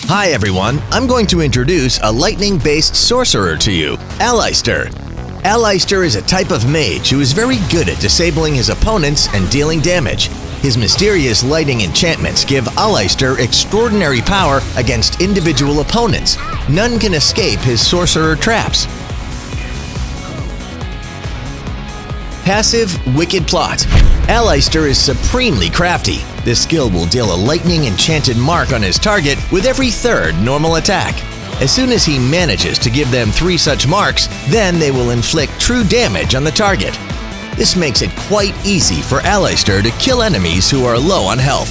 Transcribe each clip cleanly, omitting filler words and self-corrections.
Hi everyone, I'm going to introduce a lightning-based sorcerer to you, Aleister. Aleister is a type of mage who is very good at disabling his opponents and dealing damage. His mysterious lighting enchantments give Aleister extraordinary power against individual opponents. None can escape his sorcerer traps. Passive Wicked Plot. Aleister is supremely crafty. This skill will deal a lightning enchanted mark on his target with every third normal attack. As soon as he manages to give them 3 such marks, then they will inflict true damage on the target. This makes it quite easy for Aleister to kill enemies who are low on health.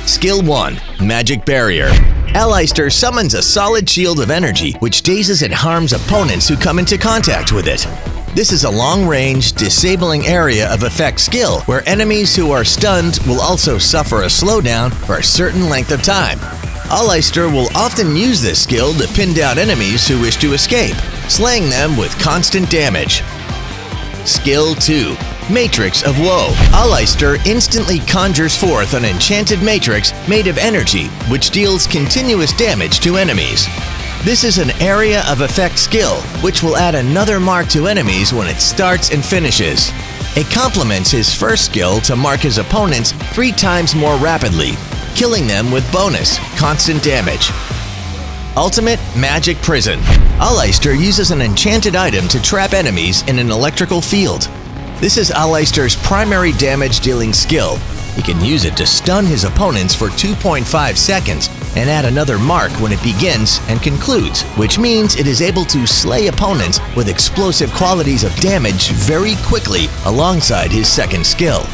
Skill 1. Magic Barrier. Aleister summons a solid shield of energy which dazes and harms opponents who come into contact with it. This is a long-range, disabling area of effect skill where enemies who are stunned will also suffer a slowdown for a certain length of time. Aleister will often use this skill to pin down enemies who wish to escape, slaying them with constant damage. Skill 2. Matrix of Woe. Aleister instantly conjures forth an enchanted matrix made of energy which deals continuous damage to enemies. This is an area of effect skill, which will add another mark to enemies when it starts and finishes. It complements his first skill to mark his opponents 3 times more rapidly, killing them with bonus, constant damage. Ultimate Magic Prison. Aleister uses an enchanted item to trap enemies in an electrical field. This is Aleister's primary damage-dealing skill. He can use it to stun his opponents for 2.5 seconds and add another mark when it begins and concludes, which means it is able to slay opponents with explosive qualities of damage very quickly alongside his second skill.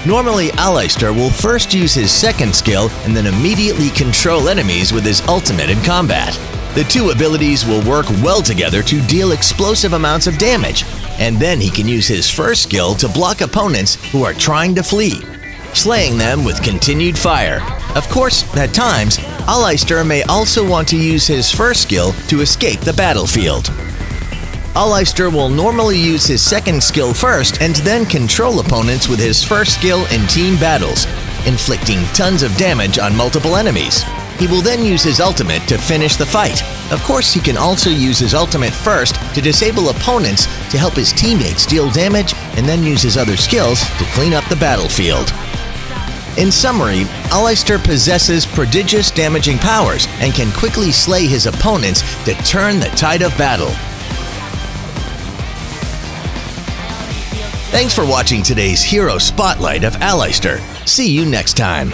Normally, Aleister will first use his second skill and then immediately control enemies with his ultimate in combat. The 2 abilities will work well together to deal explosive amounts of damage, and then he can use his first skill to block opponents who are trying to flee, slaying them with continued fire. Of course, at times, Aleister may also want to use his first skill to escape the battlefield. Aleister will normally use his second skill first and then control opponents with his first skill in team battles, inflicting tons of damage on multiple enemies. He will then use his ultimate to finish the fight. Of course, he can also use his ultimate first to disable opponents to help his teammates deal damage and then use his other skills to clean up the battlefield. In summary, Aleister possesses prodigious damaging powers and can quickly slay his opponents to turn the tide of battle. Thanks for watching today's Hero Spotlight of Aleister. See you next time.